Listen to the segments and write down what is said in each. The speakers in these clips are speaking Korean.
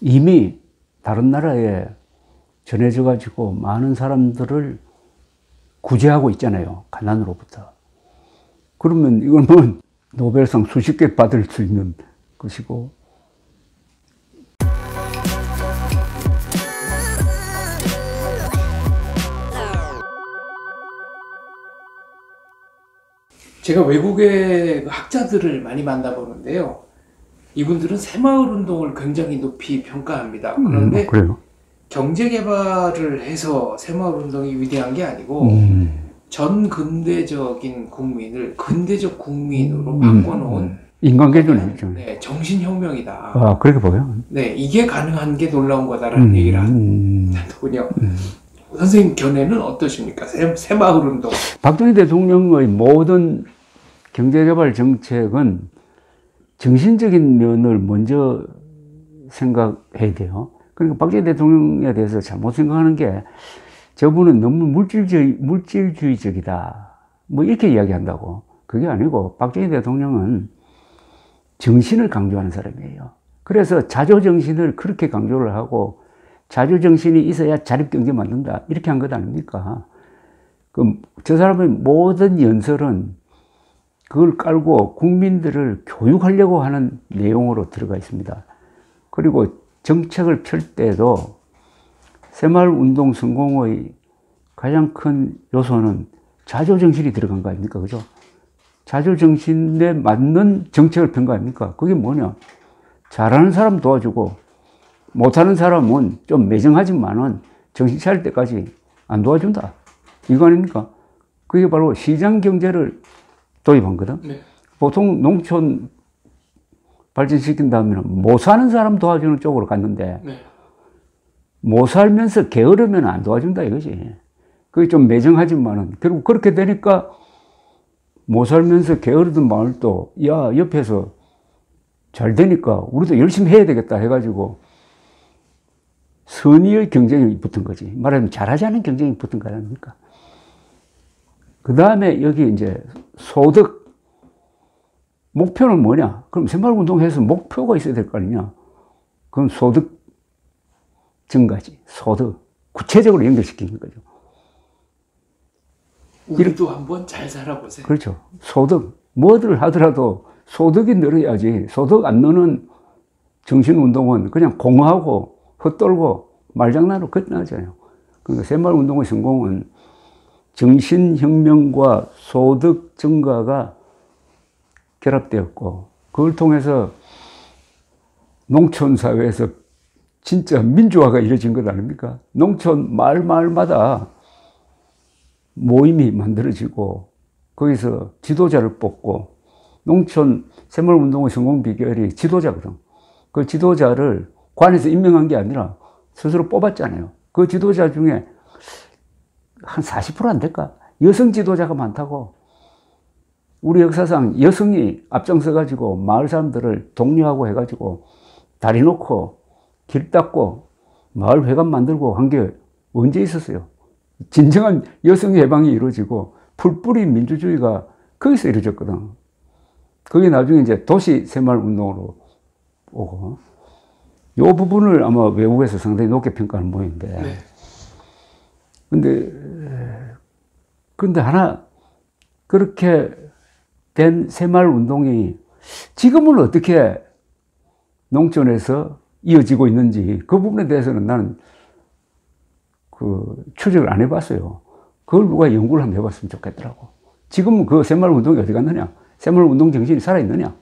이미 다른 나라에 전해져 가지고 많은 사람들을 구제하고 있잖아요. 가난으로부터. 그러면 이건 뭐 노벨상 수십 개 받을 수 있는 것이고. 제가 외국의 학자들을 많이 만나보는데요. 이분들은 새마을운동을 굉장히 높이 평가합니다. 그런데 그래요? 경제개발을 해서 새마을운동이 위대한 게 아니고 전 근대적인 국민을 근대적 국민으로 바꿔놓은 인간계존이죠. 네, 정신혁명이다. 아, 그렇게 보여요? 네, 이게 가능한 게 놀라운 거다라는 얘기를 하더군요. 선생님 견해는 어떠십니까? 새마을운동. 박정희 대통령의 모든 경제개발 정책은 정신적인 면을 먼저 생각해야 돼요. 그러니까 박정희 대통령에 대해서 잘못 생각하는 게 저분은 너무 물질주의적이다. 뭐 이렇게 이야기한다고. 그게 아니고 박정희 대통령은 정신을 강조하는 사람이에요. 그래서 자조정신을 그렇게 강조를 하고 자조정신이 있어야 자립경제 만든다. 이렇게 한 것 아닙니까? 저 사람의 모든 연설은 그걸 깔고 국민들을 교육하려고 하는 내용으로 들어가 있습니다. 그리고 정책을 펼 때도 새마을운동 성공의 가장 큰 요소는 자조정신이 들어간 거 아닙니까? 그죠? 자조정신에 맞는 정책을 편 거 아닙니까? 그게 뭐냐? 잘하는 사람 도와주고 못하는 사람은 좀 매정하지만은 정신 차릴 때까지 안 도와준다. 이거 아닙니까? 그게 바로 시장 경제를 도입한 거든. 네. 보통 농촌 발전시킨다면 못 사는 사람 도와주는 쪽으로 갔는데 네. 못 살면서 게으르면 안 도와준다 이거지. 그게 좀 매정하지만은 결국 그렇게 되니까 못 살면서 게으르던 마을도 야 옆에서 잘 되니까 우리도 열심히 해야 되겠다 해가지고 선의의 경쟁이 붙은 거지. 말하자면 잘하지 않은 경쟁이 붙은 거 아닙니까? 그 다음에 여기 이제 소득. 목표는 뭐냐? 그럼 새마을운동해서 목표가 있어야 될 거 아니냐? 그건 소득 증가지. 소득. 구체적으로 연결시키는 거죠. 우리도 한번 잘 살아보세요. 그렇죠. 소득. 뭐를 하더라도 소득이 늘어야지. 소득 안 느는 정신운동은 그냥 공허하고 헛돌고 말장난으로 끝나잖아요. 그러니까 새마을운동의 성공은 정신혁명과 소득 증가가 결합되었고 그걸 통해서 농촌사회에서 진짜 민주화가 이루어진 것 아닙니까? 농촌 마을마다 모임이 만들어지고 거기서 지도자를 뽑고 농촌 새마을운동의 성공 비결이 지도자거든. 그 지도자를 관에서 임명한 게 아니라 스스로 뽑았잖아요. 그 지도자 중에 한 40% 안 될까? 여성 지도자가 많다고. 우리 역사상 여성이 앞장서가지고 마을 사람들을 독려하고 해가지고 다리 놓고 길 닦고 마을 회관 만들고 한 게 언제 있었어요? 진정한 여성 해방이 이루어지고 풀뿌리 민주주의가 거기서 이루어졌거든. 그게 나중에 이제 도시 새마을운동으로 오고. 이 부분을 아마 외국에서 상당히 높게 평가하는 모양인데. 네. 근데 하나, 그렇게 된 새마을운동이 지금은 어떻게 농촌에서 이어지고 있는지 그 부분에 대해서는 나는 추적을 안 해봤어요. 그걸 누가 연구를 한번 해봤으면 좋겠더라고. 지금은 그 새마을운동이 어디 갔느냐? 새마을운동 정신이 살아있느냐?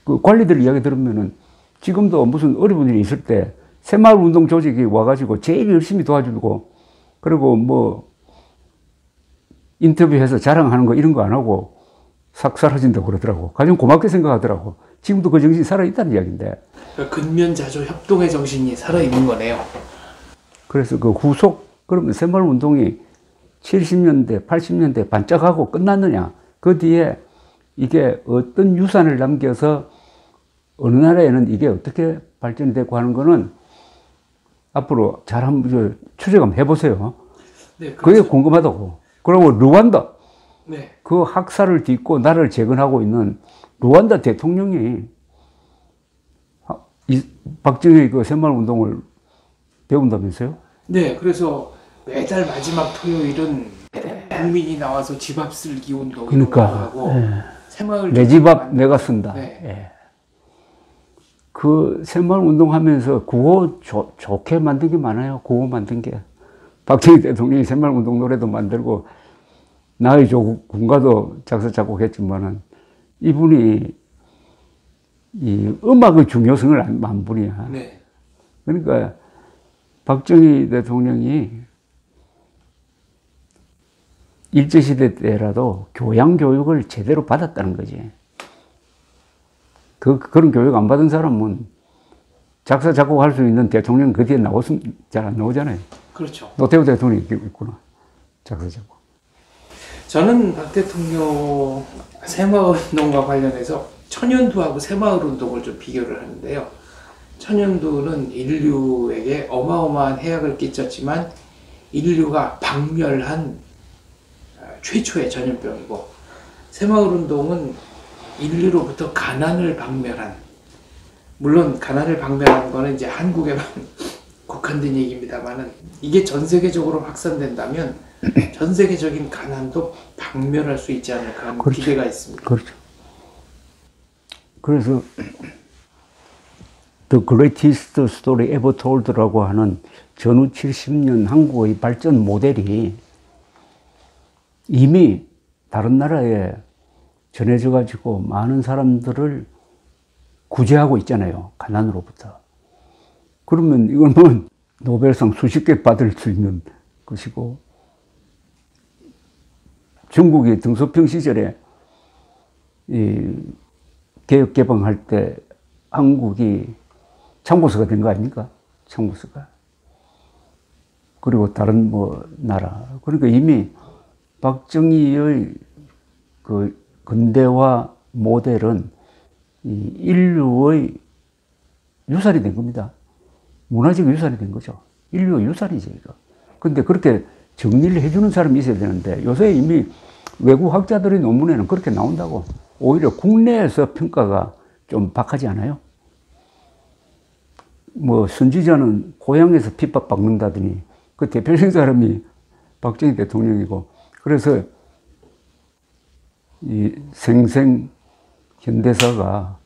그 관리들 이야기 들으면은 지금도 무슨 어려운 일이 있을 때 새마을운동 조직이 와가지고 제일 열심히 도와주고 그리고 뭐 인터뷰해서 자랑하는 거 이런 거 안 하고 싹 사라진다고 그러더라고. 가장 고맙게 생각하더라고. 지금도 그 정신이 살아있다는 이야기인데. 그러니까 근면자조 협동의 정신이 살아있는 거네요. 그래서 그 후속, 그러면 새마을운동이 70년대, 80년대 반짝하고 끝났느냐. 그 뒤에 이게 어떤 유산을 남겨서 어느 나라에는 이게 어떻게 발전이 되고 하는 거는 앞으로 잘 한번 추적 한번 해보세요. 네, 그게 궁금하다고. 그리고 르완다. 네. 그 학살을 딛고 나라를 재건하고 있는 르완다 대통령이 박정희 그 새마을운동을 배운다면서요? 네, 그래서 매달 마지막 토요일은 국민이 나와서 집 앞 쓸기 운동 그러니까, 하고 새마을 내 집 앞 내가 쓴다. 네. 예. 그 새마을운동 하면서 구호 좋게 만든 게 많아요. 구호 만든 게. 박정희 대통령이 새마을운동 노래도 만들고 나의 조국 군가도 작사 작곡했지만은 이분이 이 음악의 중요성을 안 분이야. 네. 그러니까 박정희 대통령이 일제시대 때라도 교양교육을 제대로 받았다는 거지. 그런 교육 안 받은 사람은 작사, 작곡할 수 있는 대통령 그 뒤에 나오면 잘 안 나오잖아요. 그렇죠. 노태우 대통령이 있구나. 작사, 작곡. 저는 박 대통령 새마을운동과 관련해서 천연두하고 새마을운동을 좀 비교를 하는데요. 천연두는 인류에게 어마어마한 해악을 끼쳤지만 인류가 박멸한 최초의 전염병이고, 새마을운동은 인류로부터 가난을 박멸한, 물론 가난을 박멸한 거는 이제 한국에만 국한된 얘기입니다만은 이게 전 세계적으로 확산된다면 전 세계적인 가난도 박멸할 수 있지 않을까 하는 그렇죠. 기대가 있습니다. 그렇죠. 그래서 The Greatest Story Ever Told라고 하는 전후 70년 한국의 발전 모델이 이미 다른 나라에 전해져 가지고 많은 사람들을 구제하고 있잖아요. 가난으로부터. 그러면 이거는 노벨상 수십 개 받을 수 있는 것이고, 중국이 등소평 시절에 이 개혁 개방할 때 한국이 참고서가 된 거 아닙니까? 참고서가. 그리고 다른 뭐 나라. 그러니까 이미 박정희의 그 근대화 모델은 이 인류의 유산이 된 겁니다. 문화적 유산이 된 거죠. 인류의 유산이죠, 이거. 근데 그렇게 정리를 해주는 사람이 있어야 되는데, 요새 이미 외국 학자들의 논문에는 그렇게 나온다고. 오히려 국내에서 평가가 좀 박하지 않아요? 뭐, 선지자는 고향에서 핍박받는다더니, 그 대표적인 사람이 박정희 대통령이고, 그래서 이 생생 현대사가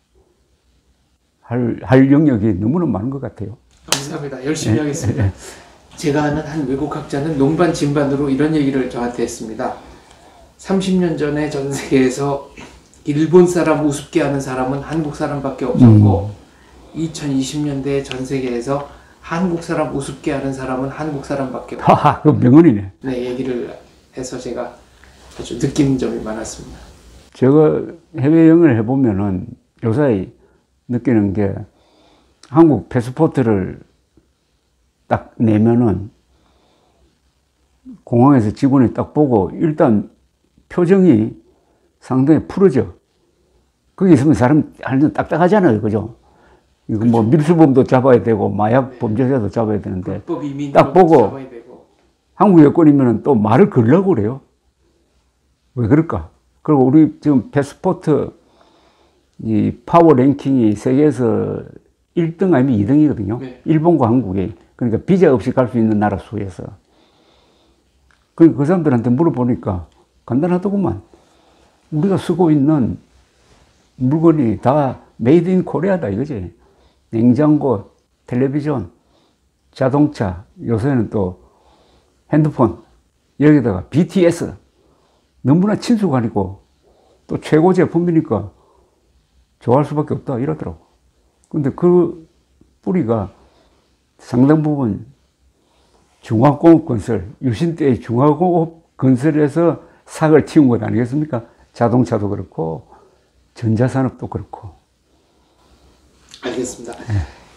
할 영역이 너무나 많은 것 같아요. 감사합니다. 열심히 하겠습니다. 제가 아는 한 외국 학자는 농반 진반으로 이런 얘기를 저한테 했습니다. 30년 전에 전 세계에서 일본 사람 우습게 하는 사람은 한국 사람밖에 없었고 2020년대 전 세계에서 한국 사람 우습게 하는 사람은 한국 사람밖에 없었고, 하하, 그 명언이네. 네, 얘기를 해서 제가 아주 느끼는 점이 많았습니다. 제가 해외여행을 해보면은 요새 느끼는 게, 한국 패스포트를 딱 내면은 공항에서 직원이 딱 보고 일단 표정이 상당히 풀어져. 거기 있으면 사람 완전 딱딱하잖아요. 그죠? 이거 그렇죠. 뭐 밀수범도 잡아야 되고 마약 범죄자도 잡아야 되는데 딱 보고 한국 여권이면 또 말을 걸려고 그래요. 왜 그럴까? 그리고 우리 지금 패스포트 이 파워 랭킹이 세계에서 1등 아니면 2등이거든요. 네. 일본과 한국이. 그러니까 비자 없이 갈 수 있는 나라 수에서. 그 사람들한테 물어보니까 간단하더구만. 우리가 쓰고 있는 물건이 다 메이드 인 코리아다 이거지. 냉장고, 텔레비전, 자동차, 요새는 또 핸드폰, 여기다가 BTS. 너무나 친숙하고 또 최고 제품이니까 좋아할 수밖에 없다 이러더라고. 근데 그 뿌리가 상당 부분 중화공업 건설, 유신 때의 중화공업 건설에서 삭을 틔운 것 아니겠습니까? 자동차도 그렇고 전자산업도 그렇고. 알겠습니다. 네.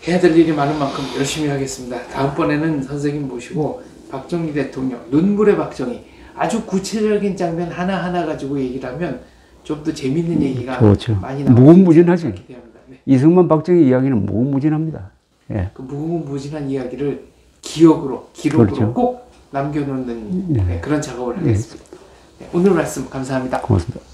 해야 될 일이 많은 만큼 열심히 하겠습니다. 다음번에는 선생님 모시고 박정희 대통령, 눈물의 박정희, 아주 구체적인 장면 하나하나 가지고 얘기를 하면 좀 더 재밌는 얘기가 좋죠. 많이 나오죠. 무궁무진하지. 네. 이승만 박정희 이야기는 무궁무진합니다. 예. 그 무궁무진한 이야기를 기록으로 그렇죠. 꼭 남겨놓는 네, 그런 작업을 하겠습니다. 네, 오늘 말씀 감사합니다. 고맙습니다.